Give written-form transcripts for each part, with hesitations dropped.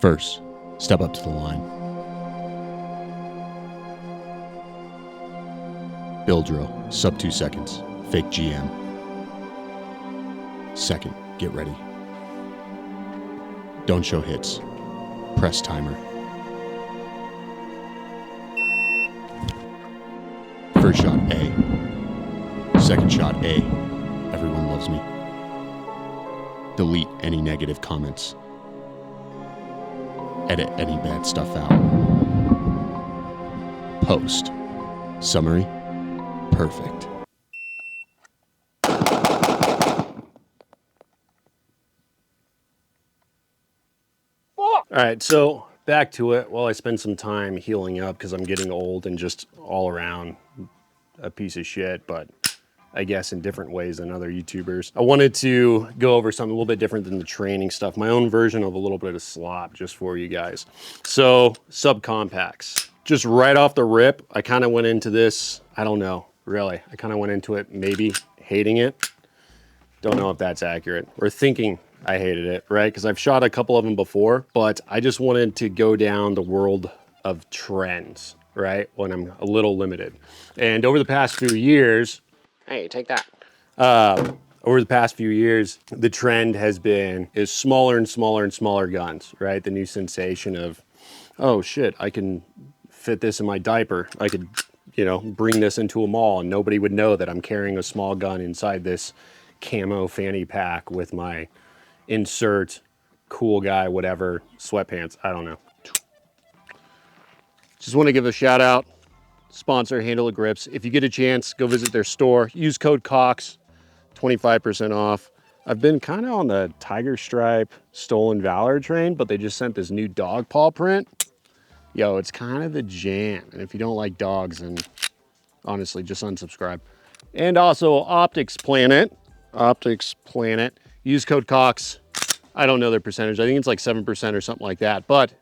First, step up to the line. Bill drill, sub 2 seconds, fake GM. Second, get ready. Don't show hits. Press timer. First shot, A. Second shot, A. Everyone loves me. Delete any negative comments. Edit any bad stuff out. Post. Summary. Perfect. All right, so back to it. Well, I spent some time healing up because I'm getting old and just all around a piece of shit, but I guess in different ways than other YouTubers. I wanted to go over something a little bit different than the training stuff, my own version of a little bit of slop just for you guys. So subcompacts, just right off the rip, I kind of went into this, I don't know, really. I kind of went into it maybe hating it. Don't know if that's accurate, or thinking I hated it, right? Because I've shot a couple of them before, but I just wanted to go down the world of trends, right? When I'm a little limited. And over the past few years, hey, take that. Over the past few years, the trend has been is smaller and smaller and smaller guns, right? The new sensation of, oh shit, I can fit this in my diaper. I could, you know, bring this into a mall and nobody would know that I'm carrying a small gun inside this camo fanny pack with my insert cool guy, whatever, sweatpants. I don't know. Just want to give a shout out. Sponsor Handle of Grips. If you get a chance, go visit their store. Use code COX, 25% off. I've been kind of on the Tiger Stripe Stolen Valor train, but they just sent this new dog paw print. Yo, it's kind of the jam. And if you don't like dogs, then honestly, just unsubscribe. And also Optics Planet. Use code COX. I don't know their percentage. I think it's like 7% or something like that. But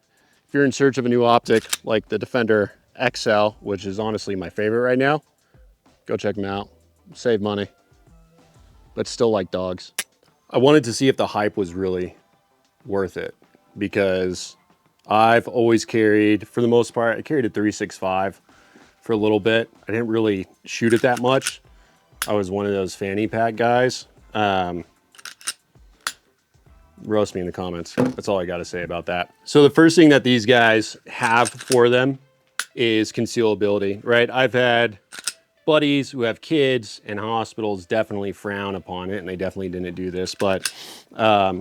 if you're in search of a new optic like the Defender XL, which is honestly my favorite right now, go check them out. Save money, but still like dogs. I wanted to see if the hype was really worth it because I've always carried, for the most part, I carried a 365 for a little bit. I didn't really shoot it that much. I was one of those fanny pack guys. Roast me in the comments. That's all I got to say about that. So the first thing that these guys have for them is concealability, right? I've had buddies who have kids and hospitals definitely frown upon it, and they definitely didn't do this, but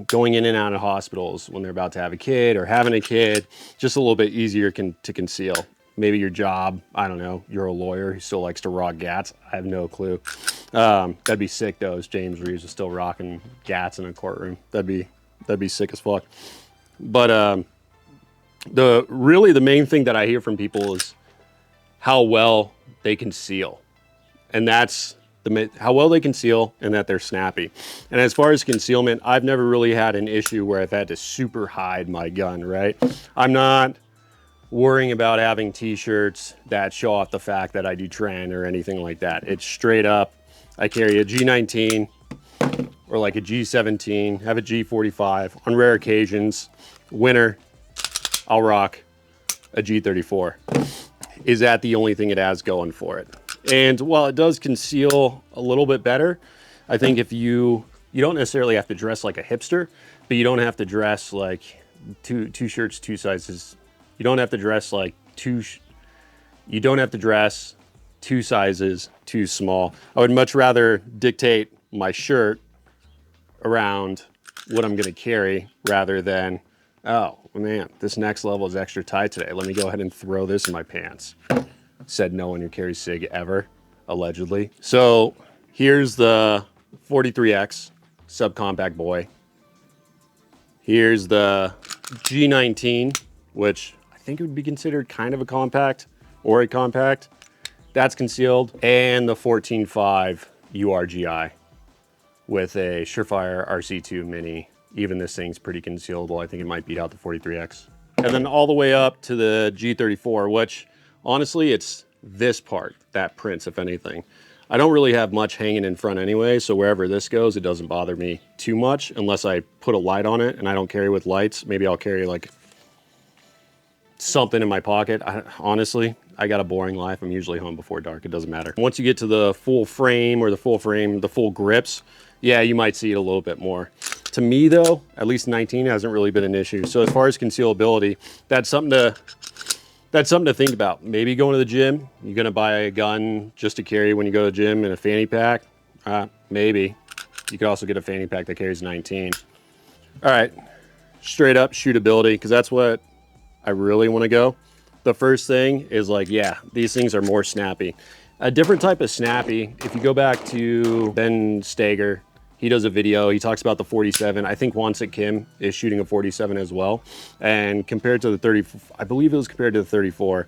going in and out of hospitals when they're about to have a kid or having a kid, just a little bit easier to conceal. Maybe your job, I don't know, you're a lawyer who still likes to rock gats. I have no clue. That'd be sick though, if James Reeves was still rocking gats in a courtroom. That'd be sick as fuck. But really the main thing that I hear from people is how well they conceal. And that's how well they conceal and that they're snappy. And as far as concealment, I've never really had an issue where I've had to super hide my gun, right? I'm not worrying about having t-shirts that show off the fact that I do trend or anything like that. It's straight up, I carry a G19 or like a G17, have a G45. On rare occasions, winter, I'll rock a G34. Is that the only thing it has going for it? And while it does conceal a little bit better, I think if you don't necessarily have to dress like a hipster, but you don't have to dress like two shirts, two sizes. You don't have to dress like you don't have to dress two sizes too small. I would much rather dictate my shirt around what I'm gonna carry rather than, oh man, this next level is extra tight today. Let me go ahead and throw this in my pants. Said no one who carries SIG ever, allegedly. So here's the 43X subcompact boy. Here's the G19, which I think would be considered kind of a compact or a compact. That's concealed. And the 14.5 URGI with a Surefire RC2 Mini. Even this thing's pretty concealable. I think it might beat out the 43X. And then all the way up to the G34, which honestly, it's this part that prints, if anything. I don't really have much hanging in front anyway, so wherever this goes, it doesn't bother me too much unless I put a light on it, and I don't carry with lights. Maybe I'll carry like something in my pocket. Honestly, I got a boring life. I'm usually home before dark. It doesn't matter. Once you get to the full frame or the full grips, yeah, you might see it a little bit more. To me though, at least 19 hasn't really been an issue. So as far as concealability, that's something to think about. Maybe going to the gym, you're gonna buy a gun just to carry when you go to the gym in a fanny pack. Maybe. You could also get a fanny pack that carries 19. All right, straight up shootability, because that's what I really wanna go. The first thing is like, yeah, these things are more snappy. A different type of snappy, if you go back to Ben Stager, he does a video, he talks about the 47. I think Wansik Kim is shooting a 47 as well. And compared to the 30, I believe it was compared to the 34,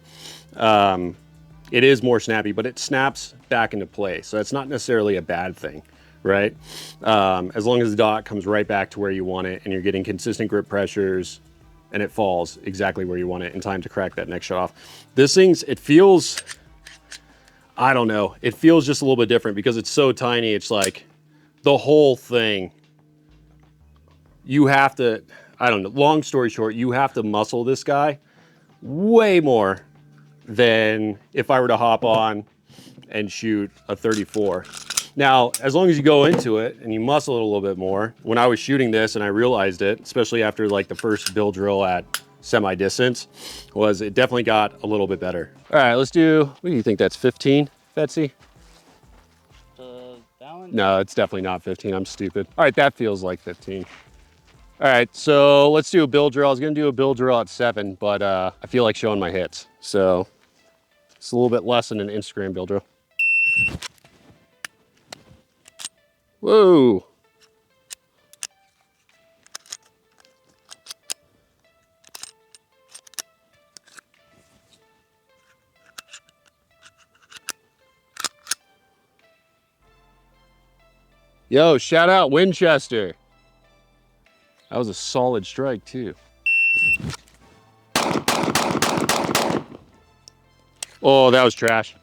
it is more snappy, but it snaps back into place. So it's not necessarily a bad thing, right? As long as the dot comes right back to where you want it and you're getting consistent grip pressures and it falls exactly where you want it in time to crack that next shot off. This thing's, it feels, I don't know, it feels just a little bit different because it's so tiny. It's like, the whole thing, you have to, I don't know, long story short, you have to muscle this guy way more than if I were to hop on and shoot a 34. Now, as long as you go into it and you muscle it a little bit more, when I was shooting this and I realized it, especially after like the first bill drill at semi-distance, was it definitely got a little bit better. All right, let's do, what do you think that's, 15, Betsy? No, it's definitely not 15. I'm stupid. All right, that feels like 15. All right, so let's do a bill drill. I was gonna do a bill drill at 7, but I feel like showing my hits. So it's a little bit less than an Instagram bill drill. Whoa. Yo, shout out Winchester. That was a solid strike too. Oh, that was trash.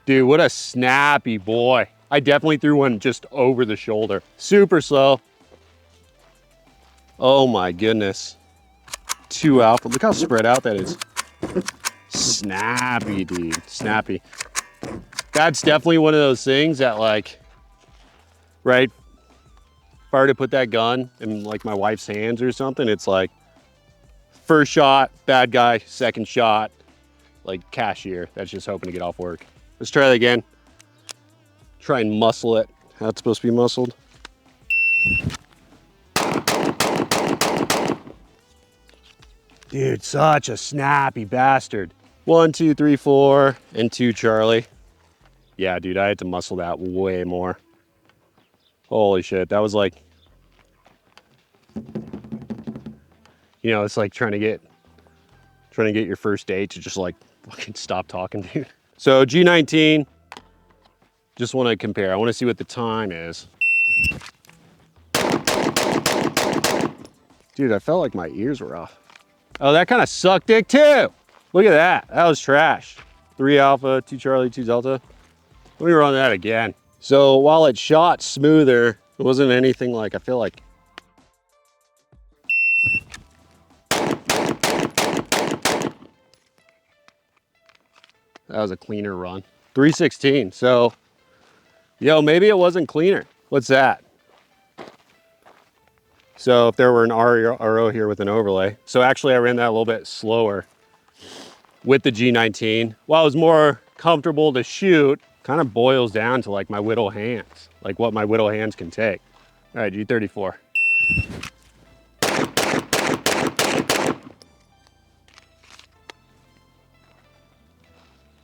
Dude, what a snappy boy. I definitely threw one just over the shoulder. Super slow. Oh my goodness. 2 alpha, look how spread out that is. Snappy, dude, snappy. That's definitely one of those things that like, right? If I were to put that gun in like my wife's hands or something, it's like first shot, bad guy, second shot, like cashier that's just hoping to get off work. Let's try that again. Try and muscle it. How it's supposed to be muscled. Dude, such a snappy bastard. 1, 2, 3, 4, and 2 Charlie. Yeah, dude, I had to muscle that way more. Holy shit, that was like, you know, it's like trying to get your first date to just like fucking stop talking, dude. So G19, just want to compare. I want to see what the time is. Dude, I felt like my ears were off. Oh, that kind of sucked dick too. Look at that, that was trash. 3 alpha, 2 Charlie, 2 Delta. Let me run that again. So while it shot smoother, it wasn't anything like, I feel like. That was a cleaner run. 316, so, yo, maybe it wasn't cleaner. What's that? So if there were an RO here with an overlay. So actually I ran that a little bit slower with the G19. While it was more comfortable to shoot, kind of boils down to like my whittle hands, like what my whittle hands can take. All right, G34.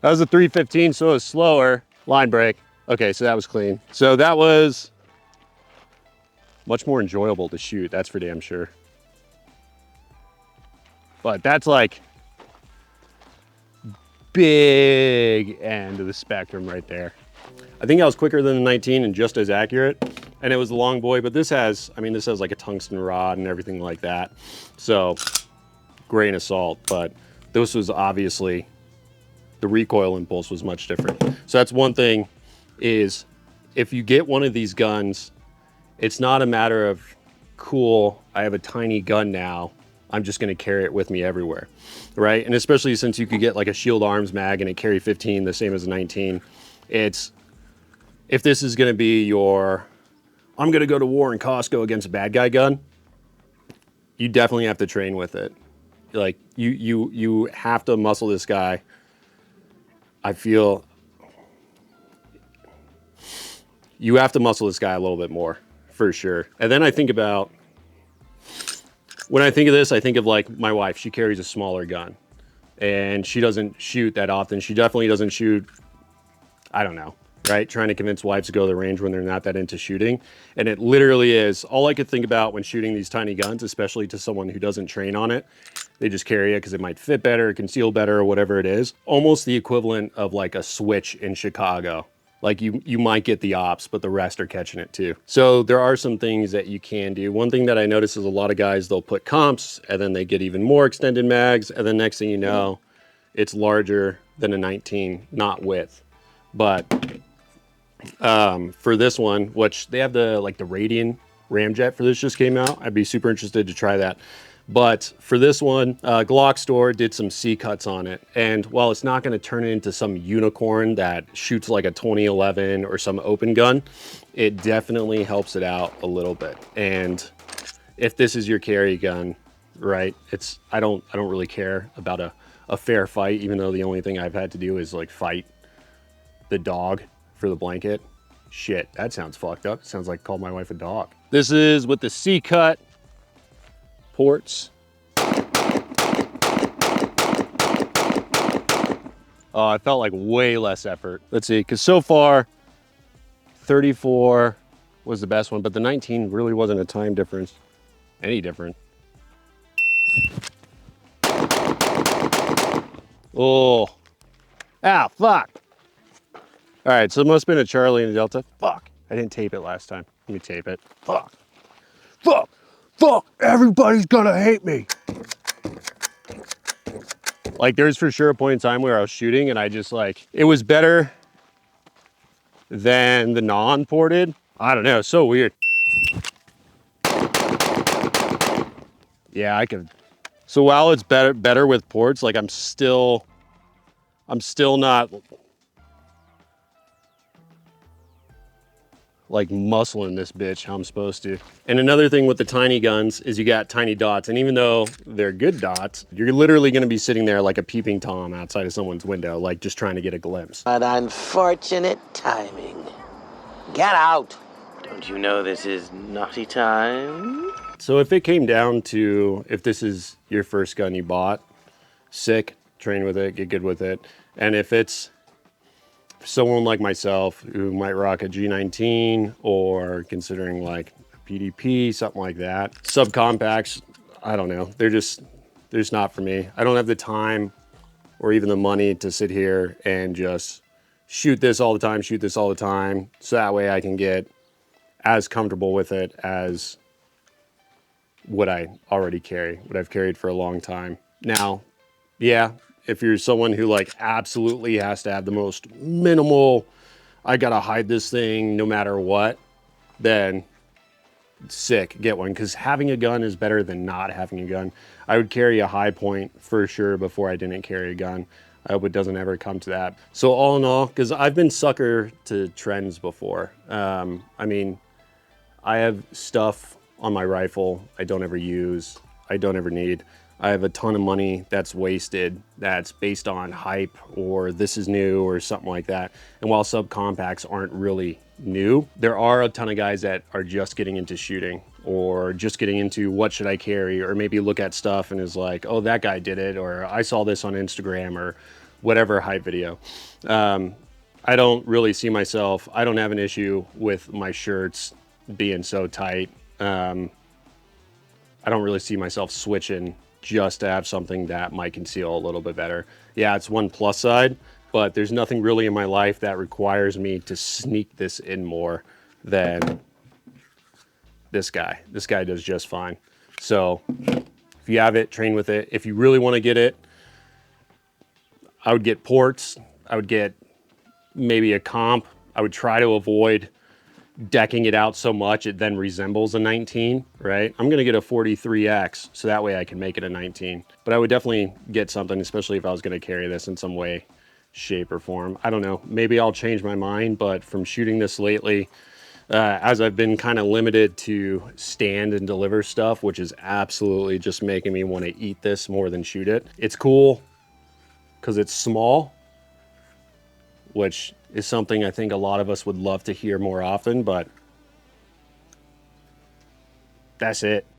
That was a 315, so it was slower. Line break. Okay, so that was clean. So that was much more enjoyable to shoot, that's for damn sure. But that's like big end of the spectrum right there. I think I was quicker than the 19 and just as accurate. And it was the long boy, but this has, I mean, this has like a tungsten rod and everything like that. So grain of salt, but this was obviously, the recoil impulse was much different. So that's one thing is if you get one of these guns, it's not a matter of, cool, I have a tiny gun now. I'm just going to carry it with me everywhere, right? And especially since you could get like a Shield Arms mag and it carry 15, the same as a 19. It's, if this is going to be your, I'm going to go to war in Costco against a bad guy gun, you definitely have to train with it. Like you have to muscle this guy. I feel you have to muscle this guy a little bit more for sure. And then I think about, when I think of this, I think of like my wife. She carries a smaller gun and she doesn't shoot that often. She definitely doesn't shoot, I don't know, right? Trying to convince wives to go to the range when they're not that into shooting. And it literally is all I could think about when shooting these tiny guns, especially to someone who doesn't train on it. They just carry it because it might fit better, conceal better, or whatever it is. Almost the equivalent of like a switch in Chicago. Like you might get the ops, but the rest are catching it too. So there are some things that you can do. One thing that I notice is a lot of guys, they'll put comps and then they get even more extended mags. And then next thing you know, it's larger than a 19, not width. But for this one, which they have the Radian ramjet for this just came out. I'd be super interested to try that. But for this one, Glock store did some C cuts on it. And while it's not going to turn it into some unicorn that shoots like a 2011 or some open gun, it definitely helps it out a little bit. And if this is your carry gun, right, I don't really care about a fair fight, even though the only thing I've had to do is like fight the dog for the blanket. Shit, that sounds fucked up. It sounds like I called my wife a dog. This is with the C cut ports. Oh, I felt like way less effort. Let's see, because so far 34 was the best one, but the 19 really wasn't a time difference any different. Oh, ah, fuck. All right, so it must have been a Charlie and a Delta. Fuck, I didn't tape it last time. Let me tape it. Fuck, fuck, fuck, everybody's gonna hate me. Like there's for sure a point in time where I was shooting and I just like, it was better than the non-ported. I don't know, it's so weird. Yeah, I could. So while it's better with ports, like I'm still not like muscling this bitch how I'm supposed to. And another thing with the tiny guns is you got tiny dots. And even though they're good dots, you're literally gonna be sitting there like a peeping Tom outside of someone's window, like just trying to get a glimpse. But unfortunate timing. Get out! Don't you know this is naughty time? So if it came down to, if this is your first gun you bought, sick, train with it, get good with it. And if it's someone like myself who might rock a G19 or considering like a PDP, something like that. Subcompacts, I don't know. They're just not for me. I don't have the time or even the money to sit here and just shoot this all the time, so that way I can get as comfortable with it as what I already carry, what I've carried for a long time. Now, yeah, if you're someone who like absolutely has to have the most minimal, I gotta hide this thing no matter what, then sick, get one, because having a gun is better than not having a gun. I would carry a high point for sure before I didn't carry a gun. I hope it doesn't ever come to that. So all in all, because I've been sucker to trends before. I mean, I have stuff on my rifle I don't ever use, I don't ever need. I have a ton of money that's wasted, that's based on hype or this is new or something like that. And while subcompacts aren't really new, there are a ton of guys that are just getting into shooting or just getting into what should I carry, or maybe look at stuff and is like, oh, that guy did it, or I saw this on Instagram or whatever hype video. I don't really see myself, I don't have an issue with my shirts being so tight. I don't really see myself switching just to have something that might conceal a little bit better. Yeah, it's one plus side, but there's nothing really in my life that requires me to sneak this in more than this guy. This guy does just fine. So if you have it, train with it. If you really want to get it, I would get ports. I would get maybe a comp. I would try to avoid decking it out so much it then resembles a 19, right? I'm gonna get a 43X so that way I can make it a 19. But I would definitely get something, especially if I was gonna carry this in some way, shape, or form. I don't know, maybe I'll change my mind, but from shooting this lately, as I've been kind of limited to stand and deliver stuff, which is absolutely just making me want to eat this more than shoot it. It's cool because it's small, which is something I think a lot of us would love to hear more often, but that's it.